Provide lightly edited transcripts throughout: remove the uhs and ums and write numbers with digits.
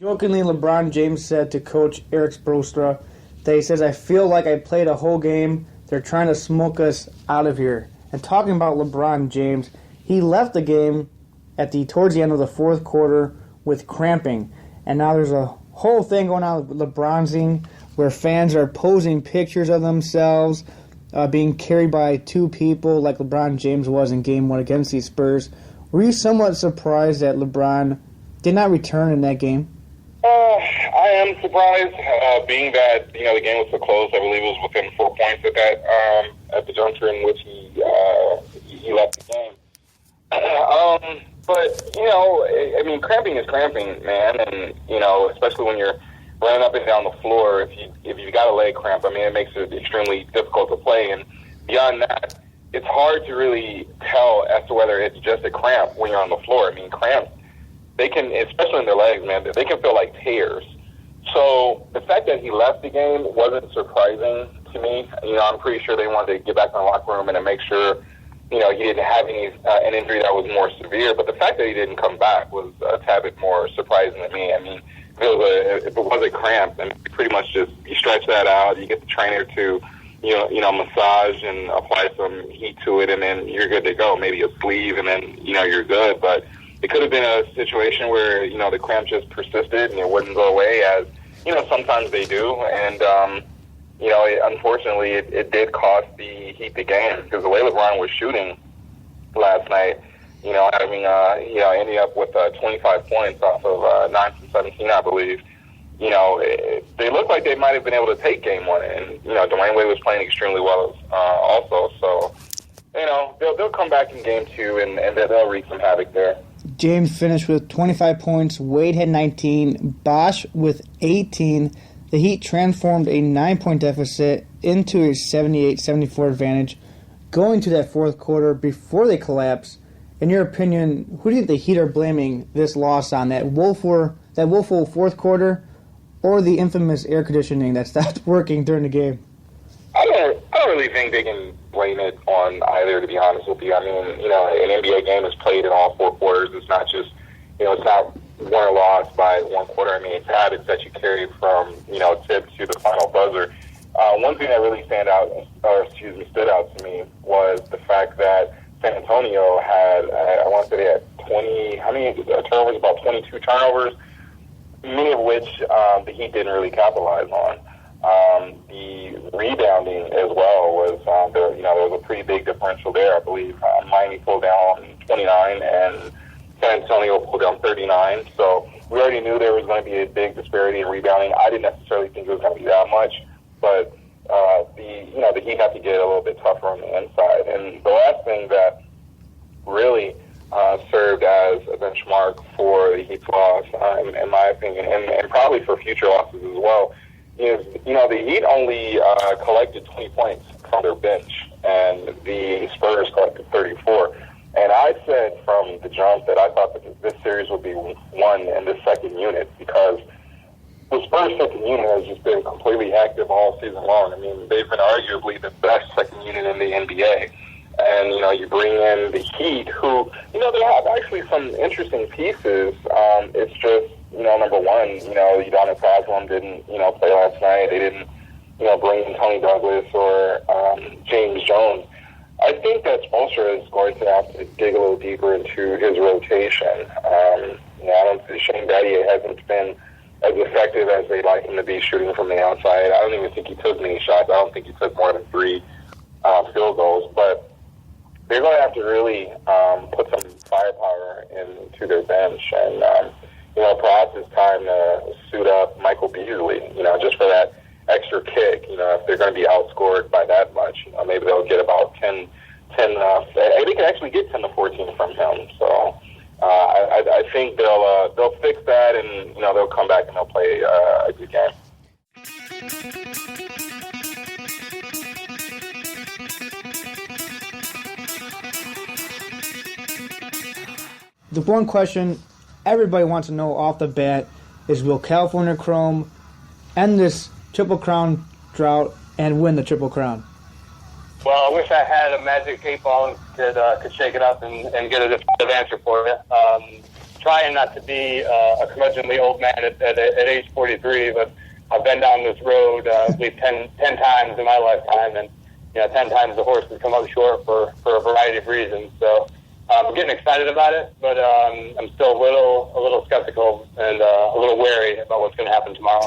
Jokingly, LeBron James said to Coach Eric Spoelstra that he says, "I feel like I played a whole game. They're trying to smoke us out of here." And talking about LeBron James, he left the game towards the end of the fourth quarter with cramping. And now there's a whole thing going on with LeBronzing where fans are posing pictures of themselves being carried by two people like LeBron James was in Game 1 against the Spurs. Were you somewhat surprised that LeBron did not return in that game? I am surprised, being that the game was so close. I believe it was within 4 points at the juncture in which he left the game. But I mean, cramping is cramping, man, and especially when you're running up and down the floor. If you got a leg cramp, I mean, it makes it extremely difficult to play. And beyond that, it's hard to really tell as to whether it's just a cramp when you're on the floor. I mean, cramps, they can, especially in their legs, man, they can feel like tears. So the fact that he left the game wasn't surprising to me. I'm pretty sure they wanted to get back in the locker room and to make sure, he didn't have an injury that was more severe. But the fact that he didn't come back was a tad bit more surprising to me. I mean, if it was a cramp, then pretty much just you stretch that out, you get the trainer to, massage and apply some heat to it, and then you're good to go. Maybe a sleeve, and then, you're good. But it could have been a situation where, the cramp just persisted and it wouldn't go away, as, sometimes they do. And, unfortunately, it did cost the Heat the game, because the way LeBron was shooting last night, ending up with 25 points off of 9 from 17, I believe. They looked like they might have been able to take Game 1, and Dwayne Wade was playing extremely well also. So they'll come back in Game 2 and they'll wreak some havoc there. James finished with 25 points. Wade had 19. Bosch with 18. The Heat transformed a 9-point deficit into a 78-74 advantage going to that fourth quarter before they collapsed. In your opinion, who do you think the Heat are blaming this loss on? That woeful fourth quarter, or the infamous air conditioning that stopped working during the game? I don't really think they can blame it on either, to be honest with you. I mean, an NBA game is played in all four quarters. It's not just, it's not won or lost by one quarter. I mean, it's habits that you carry from, tip to the final buzzer. One thing that really stood out to me was the fact that San Antonio had, I want to say they had turnovers, about 22 turnovers, many of which the Heat didn't really capitalize on. The rebounding as well was, there was a pretty big differential there. I believe Miami pulled down 29 and San Antonio pulled down 39. So we already knew there was going to be a big disparity in rebounding. I didn't necessarily think it was going to be that much, but the Heat had to get a little bit tougher on the inside. And the last thing that really served as a benchmark for the Heat's loss, in my opinion, and probably for future losses as well, is, the Heat only collected 20 points from their bench, and the Spurs collected 34. And I said from the jump that I thought that this series would be won in the second unit, because the Spurs second unit has just been completely active all season long. I mean, they've been arguably the best second unit in the NBA. And, you bring in the Heat, who, they have actually some interesting pieces. It's just, number one, Udonis Haslem didn't, play last night. They didn't, bring in Tony Douglas or James Jones. I think that Spoelstra is going to have to dig a little deeper into his rotation. I don't think Shane Battier hasn't been as effective as they'd like him to be shooting from the outside. I don't even think he took many shots. I don't think he took more than 3 field goals. But they're going to have to really put some firepower into their bench. And, perhaps it's time to suit up Michael Beasley, just for that extra kick. If they're going to be outscored by that much, maybe they'll get about 10 they can actually get 10 to 14 from him. So I think they'll fix that, and they'll come back and they'll play a good game. The one question everybody wants to know off the bat is will California Chrome end this Triple Crown drought and win the Triple Crown? Well, I wish I had a magic 8-ball and could shake it up and get a definitive answer for you. Trying not to be a curmudgeonly old man at age 43, but I've been down this road at least 10 times in my lifetime, and 10 times the horse has come up short for a variety of reasons. So I'm getting excited about it, but I'm still a little skeptical and a little wary about what's going to happen tomorrow.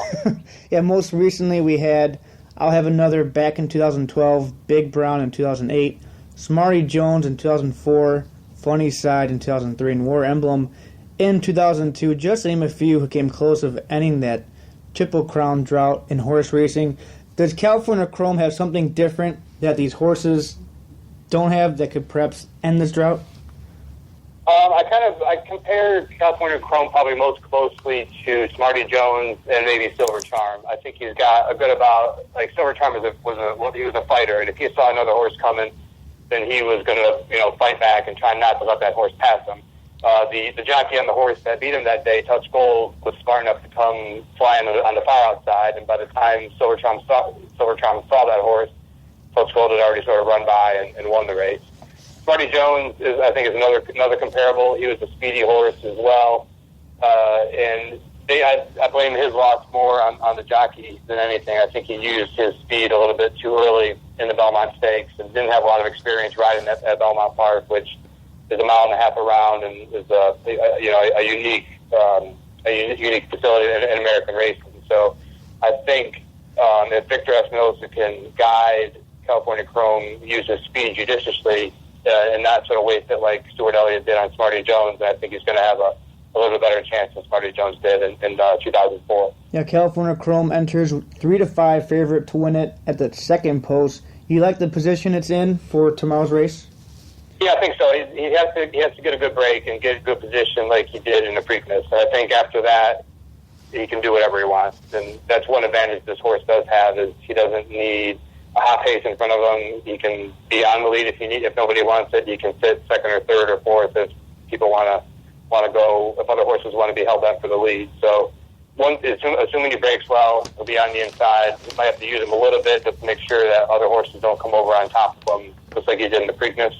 Yeah, most recently we had I'll Have Another back in 2012, Big Brown in 2008, Smarty Jones in 2004, Funny Side in 2003, and War Emblem in 2002, just to name a few who came close of ending that Triple Crown drought in horse racing. Does California Chrome have something different that these horses don't have that could perhaps end this drought? I compare California Chrome probably most closely to Smarty Jones and maybe Silver Charm. I think he's got a good about, like Silver Charm he was a fighter, and if he saw another horse coming, then he was going to fight back and try not to let that horse pass him. The jockey on the horse that beat him that day, Touch Gold, was smart enough to come flying on the far outside, and by the time Silver Charm saw that horse, Touch Gold had already sort of run by and won the race. Smarty Jones is another comparable. He was a speedy horse as well, and I blame his loss more on the jockey than anything. I think he used his speed a little bit too early in the Belmont Stakes and didn't have a lot of experience riding at Belmont Park, which is a mile and a half around and is a unique facility in American racing. So I think if Victor Espinosa can guide California Chrome, use his speed judiciously, and not sort of waste it like Stuart Elliott did on Smarty Jones, I think he's going to have a little bit better chance than Smarty Jones did in 2004. Yeah, California Chrome enters 3-5 favorite to win it at the second post. You like the position it's in for tomorrow's race? Yeah, I think so. He has to get a good break and get a good position like he did in the Preakness. And I think after that, he can do whatever he wants. And that's one advantage this horse does have is he doesn't need a hot pace in front of him. He can be on the lead if nobody wants it. He can sit second or third or fourth if people want to go, if other horses want to be held up for the lead. So assuming he breaks well, he'll be on the inside. He might have to use him a little bit just to make sure that other horses don't come over on top of him, just like he did in the Preakness.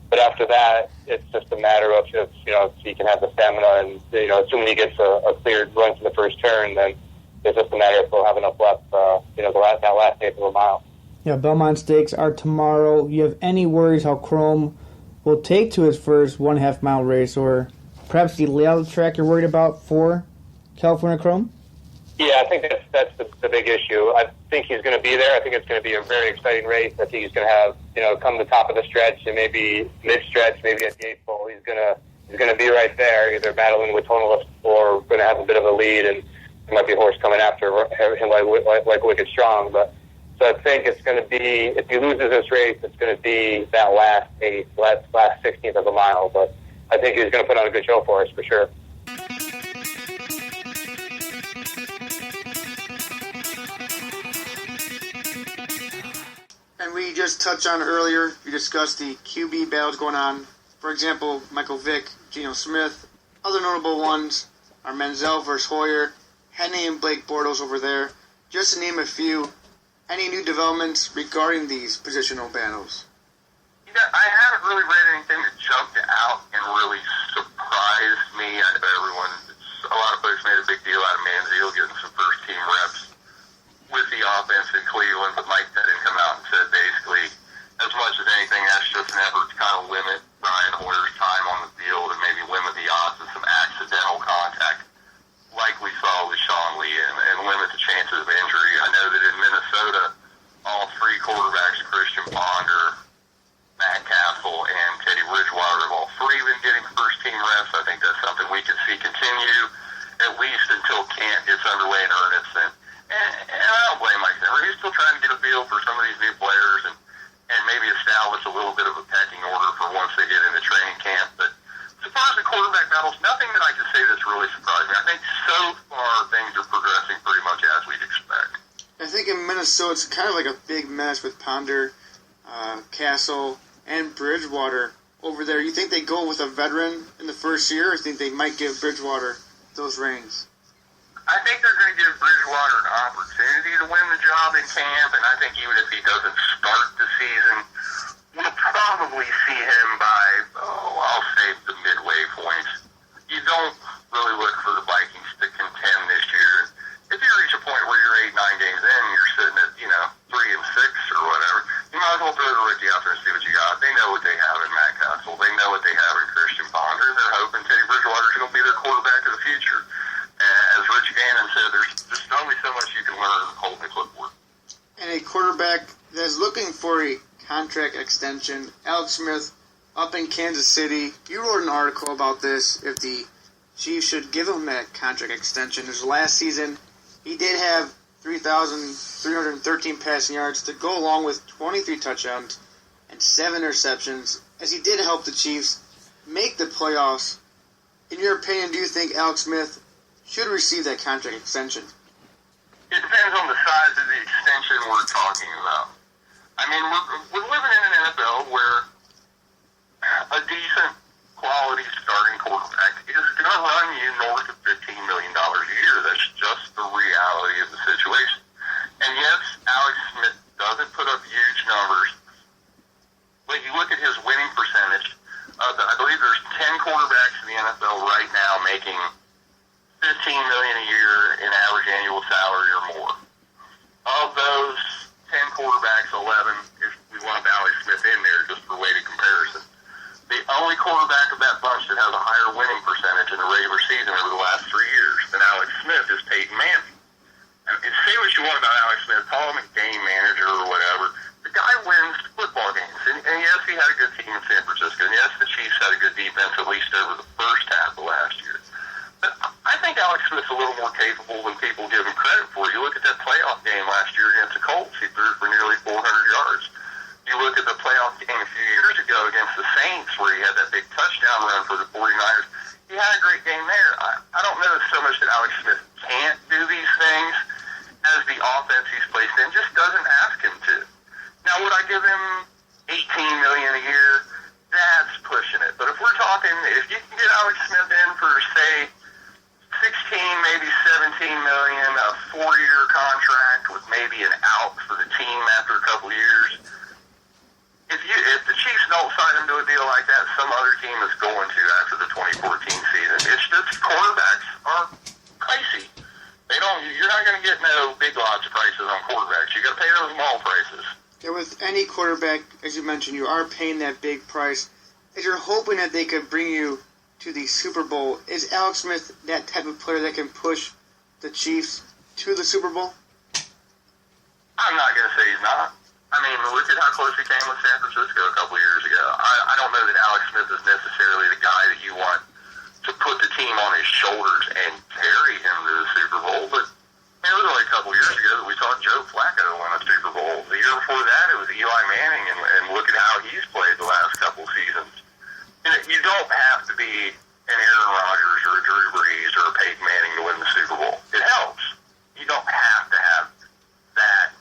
But after that, it's just a matter of if he can have the stamina and, assuming he gets a cleared run to the first turn, then it's just a matter of if he'll have enough left, that last eighth of a mile. Yeah, Belmont Stakes are tomorrow. You have any worries how Chrome will take to his first 1/2 mile race, or perhaps the layout track you're worried about for California Chrome? Yeah, I think that's the big issue. I think he's going to be there. I think it's going to be a very exciting race. I think he's going to have, come the top of the stretch and maybe mid-stretch, maybe at the 8th pole. He's going to be right there, either battling with Tonalist or going to have a bit of a lead, and there might be a horse coming after him like Wicked Strong. But so I think it's going to be, if he loses this race, it's going to be that last 16th of a mile. But I think he's going to put on a good show for us for sure. And we just touched on earlier, we discussed the QB battles going on. For example, Michael Vick, Geno Smith. Other notable ones are Menzel versus Hoyer, Cherney and Blake Bortles over there. Just to name a few. Any new developments regarding these positional battles? Yeah, I haven't really read anything that jumped out and really surprised me. I know a lot of folks made a big deal out of Manziel getting some first-team reps with the offense in Cleveland, but Mike Pettin come out and said basically, as much as anything, that's just an effort to kind of limit Brian Hoyer's time on the field and maybe limit the odds of some accidental contact like we saw with Sean Lee and limit the chances of injury. I know that in Minnesota, all three quarterbacks, Christian Ponder, Matt Castle, and Teddy Bridgewater, have all three been getting first-team reps. I think that's something we can see continue, at least until camp gets underway in earnest. And I don't blame Mike Zimmer. He's still trying to get a feel for some of these new players and maybe establish a little bit of a pecking order for once they get into training camp. But as far as the quarterback battles, nothing that I can say that's really surprised me. I think so far things are progressing pretty much as we'd expect. I think in Minnesota it's kind of like a big mess with Ponder, Castle, and Bridgewater over there. You think they go with a veteran in the first year, or think they might give Bridgewater those reins? I think they're going to give Bridgewater an opportunity to win the job in camp, and I think even if he doesn't start the season, we'll probably see him by, I'll say the midway point. You don't really look for the Vikings to contend this year. If you reach a point where you're 8-9 games in, and you're sitting at, 3-6 or whatever, you might as well throw the rookie out there and see what you got. They know what they have in Matt Castle. They know what they have in Christian Ponder. They're hoping Teddy Bridgewater's going to be their quarterback of the future. As Rich Gannon said, there's only so much you can learn holding the clipboard. And a quarterback that's looking for a contract extension, Alex Smith, up in Kansas City. You wrote an article about this, if the Chiefs should give him that contract extension. His last season, he did have 3,313 passing yards to go along with 23 touchdowns and 7 interceptions, as he did help the Chiefs make the playoffs. In your opinion, do you think Alex Smith should receive that contract extension? It depends on the size of the extension we're talking about. I mean, we're living in an NFL where a decent quality starting quarterback is going to run you north of $15 million a year. That's just the reality of the situation. And yes, Alex Smith doesn't put up huge numbers, but you look at his winning percentage. I believe there's 10 quarterbacks in the NFL right now making $15 million a year in average annual salary or more. Of those 10 quarterbacks, 11, if we lump Alex Smith in there just for weighted comparison, the only quarterback of that bunch that has a higher winning percentage in the regular season over the last 3 years than Alex Smith is Peyton Manning. And say what you want about Alex Smith, call him a game manager or whatever. The guy wins football games. And yes, he had a good team in San Francisco. And yes, the Chiefs had a good defense, at least over the first half of last year. But I think Alex Smith's a little more capable than people give him credit for. You look at that playoff game last year against the Colts, he threw for nearly 400 yards. You look at the playoff game a few years ago against the Saints where he had that big touchdown run for the 49ers. He had a great game there. I don't know so much that Alex Smith can't do these things as the offense he's placed in just doesn't ask him to. Now, would I give him $18 million a year? That's pushing it. But if we're talking, if you can get Alex Smith in for, say, 16, maybe 17 million, a 4-year contract with maybe an out for the team after a couple years. If the Chiefs don't sign him to a deal like that, some other team is going to after the 2014 season. It's just quarterbacks are pricey. You're not going to get no big lots prices on quarterbacks. You got to pay those small prices. Yeah, with any quarterback, as you mentioned, you are paying that big price. If you're hoping that they could bring you to the Super Bowl, is Alex Smith that type of player that can push the Chiefs to the Super Bowl? I'm not going to say he's not. I mean, look at how close he came with San Francisco a couple years ago. I don't know that Alex Smith is necessarily the guy that you want to put the team on his shoulders and carry him to the Super Bowl, but it was only a couple years ago that we saw Joe Flacco win a Super Bowl. The year before that, it was Eli Manning, and look at how he's played the last couple seasons. You don't have to be an Aaron Rodgers or a Drew Brees or a Peyton Manning to win the Super Bowl. It helps. You don't have to have that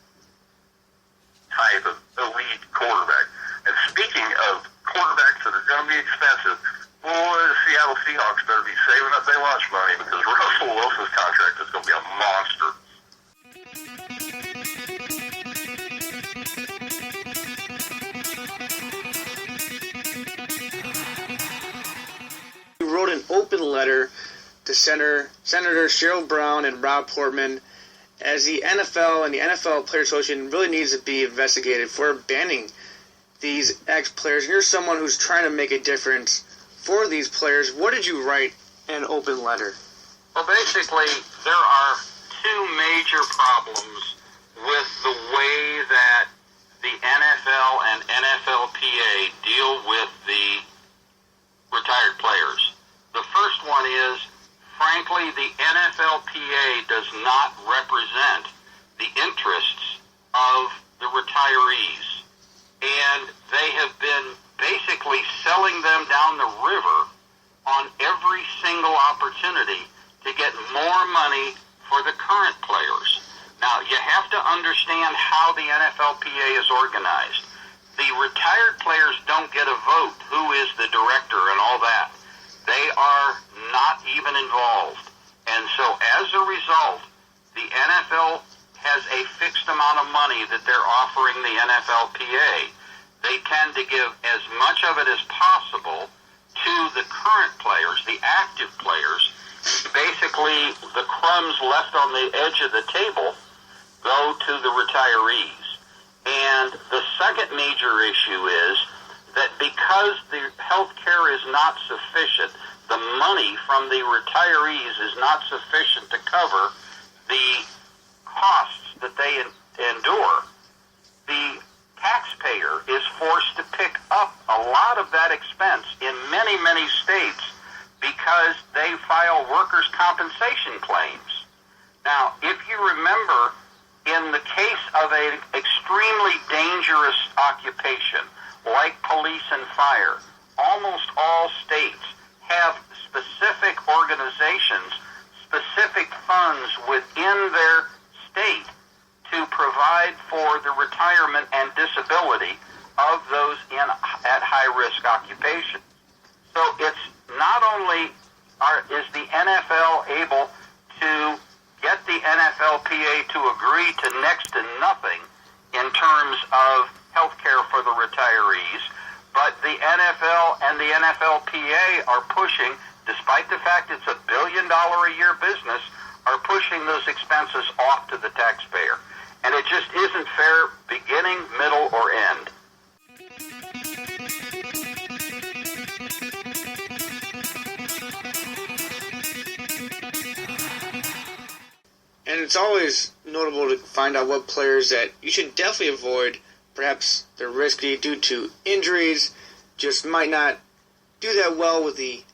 type of elite quarterback. And speaking of quarterbacks that are going to be expensive, boy, the Seattle Seahawks better be saving up their lunch money because Russell Wilson's contract is going to be a monster. You wrote an open letter to Senator Sherrod Brown and Rob Portman, as the NFL and the NFL Players Association really needs to be investigated for banning these ex-players. You're someone who's trying to make a difference for these players. What did you write in an open letter? Well, basically, there are two major problems with the way that the NFL and NFLPA deal with the retired players. The first one is, frankly, the NFLPA does not represent the interests of the retirees. And they have been basically selling them down the river on every single opportunity to get more money for the current players. Now, you have to understand how the NFLPA is organized. The retired players don't get a vote. Who is the director and all that? They are not even involved. And so as a result, the NFL has a fixed amount of money that they're offering the NFLPA. They tend to give as much of it as possible to the current players, the active players. Basically, the crumbs left on the edge of the table go to the retirees. And the second major issue is that because the health care is not sufficient, the money from the retirees is not sufficient to cover the costs that they endure, the taxpayer is forced to pick up a lot of that expense in many, many states because they file workers' compensation claims. Now, if you remember, in the case of an extremely dangerous occupation like police and fire, almost all states have specific organizations, specific funds within their state to provide for the retirement and disability of those at high-risk occupations. So it's not only is the NFL able to get the NFLPA to agree to next to nothing in terms of health care for the retirees, but the NFL and the NFLPA are pushing, despite the fact it's $1 billion a year business, are pushing those expenses off to the taxpayer. And it just isn't fair, beginning, middle, or end. And it's always notable to find out what players that you should definitely avoid. Perhaps they're risky due to injuries, just might not do that well with the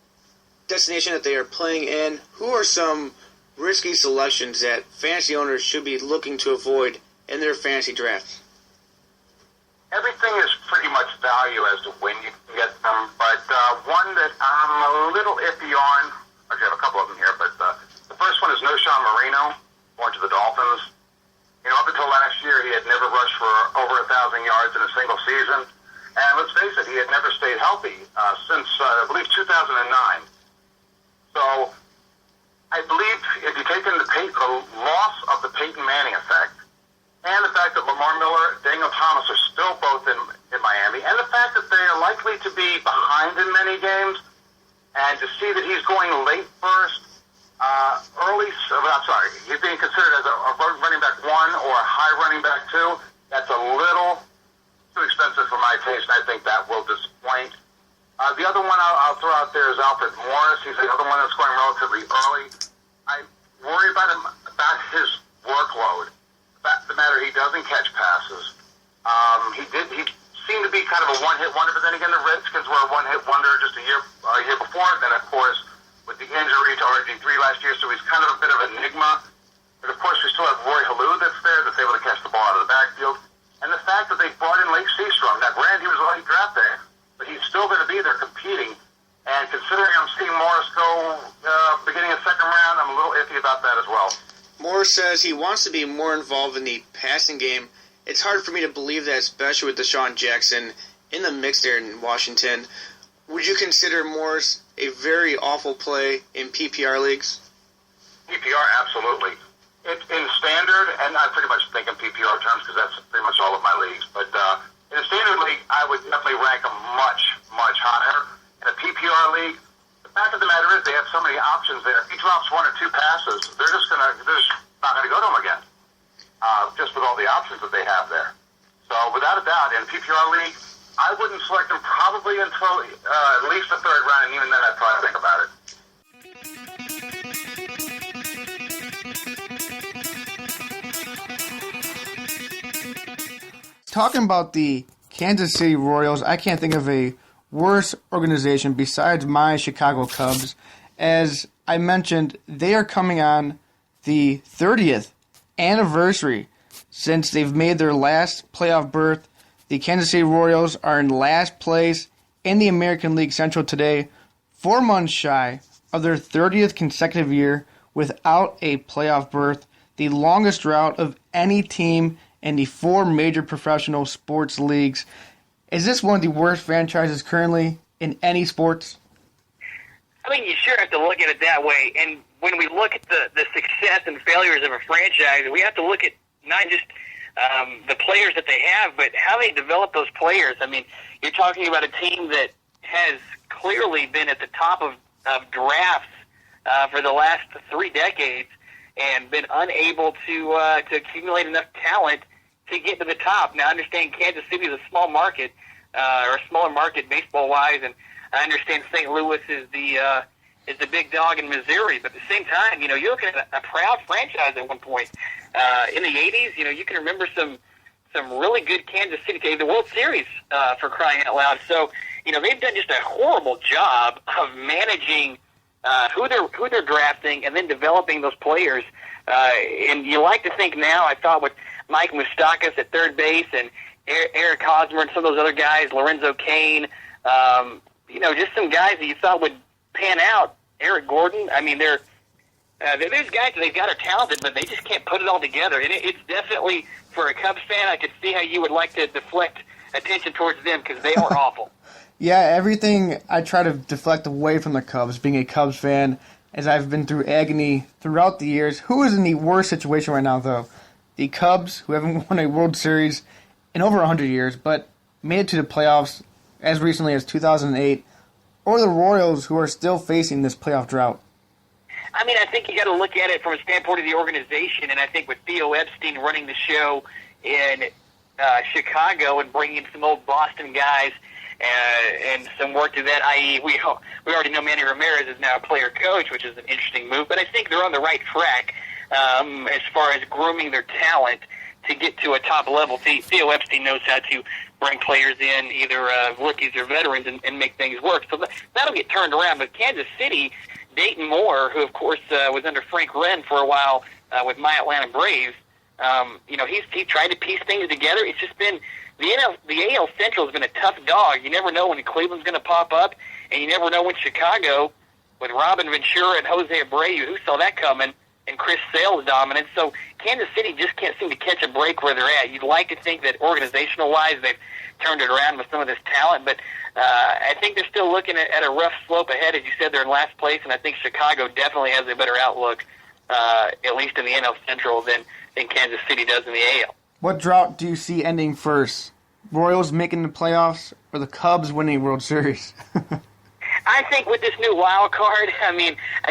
destination that they are playing in. Who are some risky selections that fantasy owners should be looking to avoid in their fantasy drafts? Everything is pretty much value as to when you can get them, but one that I'm a little iffy on, actually I have a couple of them here, but the first one is Noshawn Marino, going to the Dolphins. You know, up until last year, he had never rushed for over 1,000 yards in a single season. And let's face it, he had never stayed healthy since, I believe, 2009. So I believe if you take in the loss of the Peyton Manning effect, and the fact that Lamar Miller, Daniel Thomas are still both in Miami, and the fact that they are likely to be behind in many games, and to see that he's going late first, he's being considered as a running back 1 or a high running back 2. That's a little too expensive for my taste, and I think that will disappoint. The other one I'll throw out there is Alfred Morris. He's the other one that's going relatively early. I worry about his workload. The matter he doesn't catch passes. He seemed to be kind of a one-hit wonder, but then again, the Redskins were a one-hit wonder just a year before. Then, of course, with the injury to RG3 last year, so he's kind of a bit of an enigma. But, of course, we still have Roy Halou that's there, that's able to catch the ball out of the backfield. And the fact that they brought in Lake Seastrong. Now, granted, he was a late draft pick, but he's still going to be there competing. And considering I'm seeing Morris go beginning of second round, I'm a little iffy about that as well. Morris says he wants to be more involved in the passing game. It's hard for me to believe that, especially with Deshaun Jackson in the mix there in Washington. Would you consider Morris a very awful play in PPR leagues? PPR, absolutely. In standard, and I pretty much think in PPR terms because that's pretty much all of my leagues, but in a standard league, I would definitely rank him much, much higher. In a PPR league, the fact of the matter is they have so many options there. If he drops 1 or 2 passes, they're just not going to go to him again, just with all the options that they have there. So without a doubt, in a PPR league, I wouldn't select him probably until at least the 3rd round, and even then I'd probably think about it. Talking about the Kansas City Royals, I can't think of a worse organization besides my Chicago Cubs. As I mentioned, they are coming on the 30th anniversary since they've made their last playoff berth. The Kansas City Royals are in last place in the American League Central today, 4 months shy of their 30th consecutive year without a playoff berth, the longest drought of any team in the 4 major professional sports leagues. Is this one of the worst franchises currently in any sports? I mean, you sure have to look at it that way. And when we look at the success and failures of a franchise, we have to look at not just the players that they have, but how they develop those players. I mean, you're talking about a team that has clearly been at the top of drafts for the last 3 decades and been unable to accumulate enough talent to get to the top. Now, I understand Kansas City is a small market, or a smaller market baseball-wise, and I understand St. Louis is the big dog in Missouri. But at the same time, you're looking at a proud franchise at one point. In the 80s, you can remember some really good Kansas City teams, the World Series, for crying out loud. So, they've done just a horrible job of managing who they're drafting and then developing those players. And you like to think now, I thought with Mike Moustakas at third base and Eric Hosmer and some of those other guys, Lorenzo Cain, just some guys that you thought would pan out. Eric Gordon, I mean, there's guys that they've got are talented, but they just can't put it all together. And it's definitely, for a Cubs fan, I could see how you would like to deflect attention towards them because they are awful. Yeah, everything I try to deflect away from the Cubs, being a Cubs fan, as I've been through agony throughout the years. Who is in the worst situation right now, though? The Cubs, who haven't won a World Series in over 100 years, but made it to the playoffs as recently as 2008, or the Royals, who are still facing this playoff drought? I mean, I think you got to look at it from a standpoint of the organization, and I think with Theo Epstein running the show in Chicago and bringing in some old Boston guys and some work to that, i.e., we already know Manny Ramirez is now a player coach, which is an interesting move, but I think they're on the right track as far as grooming their talent to get to a top level. Theo Epstein knows how to bring players in, either rookies or veterans, and make things work. So that'll get turned around. But Kansas City, Dayton Moore, who of course was under Frank Wren for a while with my Atlanta Braves, he tried to piece things together. It's just been the AL Central has been a tough dog. You never know when Cleveland's going to pop up, and you never know when Chicago, with Robin Ventura and Jose Abreu, who saw that coming, and Chris Sale's dominance. So Kansas City just can't seem to catch a break where they're at. You'd like to think that organizational-wise they've turned it around with some of this talent, but I think they're still looking at a rough slope ahead. As you said, they're in last place, and I think Chicago definitely has a better outlook, at least in the NL Central, than Kansas City does in the AL. What drought do you see ending first? Royals making the playoffs or the Cubs winning World Series? I think with this new wild card, I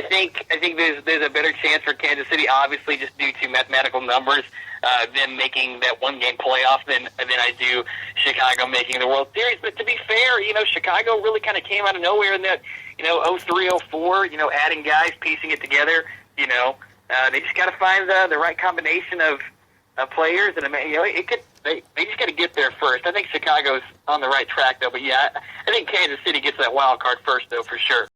think there's a better chance for Kansas City, obviously just due to mathematical numbers, them making that one-game playoff than I do Chicago making the World Series. But to be fair, Chicago really kind of came out of nowhere in that, 03, 04, adding guys, piecing it together. They just got to find the right combination of players, and they just got to get there first. I think Chicago's on the right track, though. But yeah, I think Kansas City gets that wild card first, though, for sure.